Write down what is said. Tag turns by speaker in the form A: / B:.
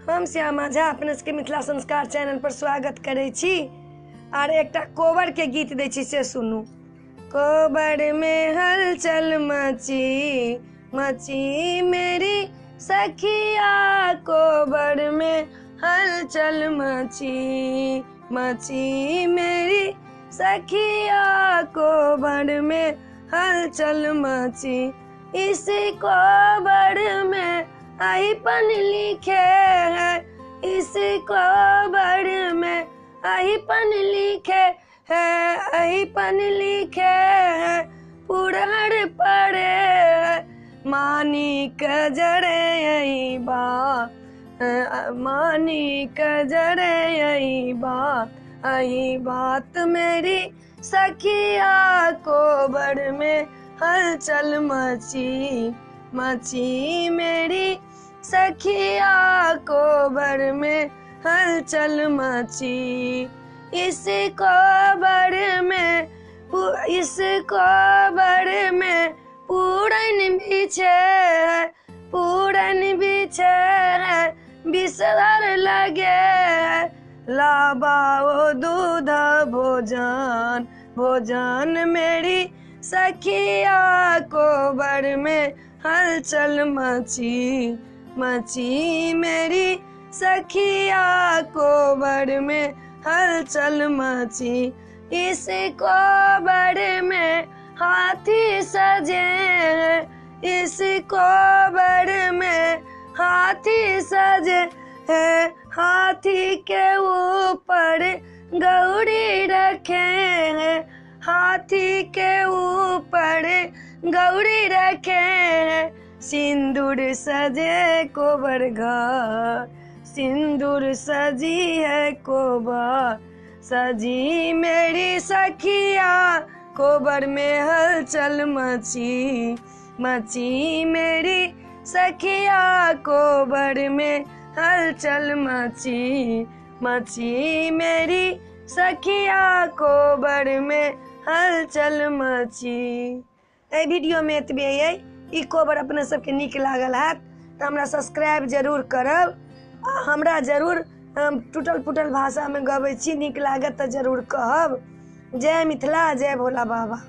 A: हम श्यामा झा अपने सबके मिथिला संस्कार चैनल पर स्वागत करे छी और एकटा कोबर के गीत दै छी से सुनू। कोबर में हलचल मची मची मेरी सखिया, कोबर में हलचल मची मची मेरी सखिया, कोबर में हलचल मची। इस कोबर में अहिपन लिखे है, इस कोबर में अहिपन लिखे है, अहिपन लिखे है, पुराण पढ़े है, मानिक जड़े यही बात, मानिक जड़े यही बात, यही बात मेरी सखिया, कोबर में हलचल मची मची मेरी सखिया, कोबर में हलचल मची। इस कोबर में पूरन बिछे है, पूरन बिछे है, बिसर लगे है, लाबाओ दूध भोजन भोजन मेरी सखिया, कोबर में हलचल मची मची मेरी सखिया, कोबर में हलचल मची। इस कोबर में हाथी सजे हैं, इस कोबर में हाथी सजे हैं, हाथी के ऊपर गौरी रखे हैं, हाथी के ऊपर गौरी रखे हैं, सिंदूर सजे कोबर घर, सिंदूर सजी है कोबर, सजी मेरी सखिया, कोबर में हलचल मची मची मेरी सखिया, कोबर में हलचल मची मची मेरी सखिया, कोबर में हलचल मची। वीडियो में एतबे है। ई कोबर अपने सबके नीक लागल हैत तो हमरा सब्सक्राइब जरूर करब। हमरा जरूर टूटल फूटल भाषा में गबै छी, नीक लागत तो जरूर कहब। जय मिथिला, जय भोला बाबा।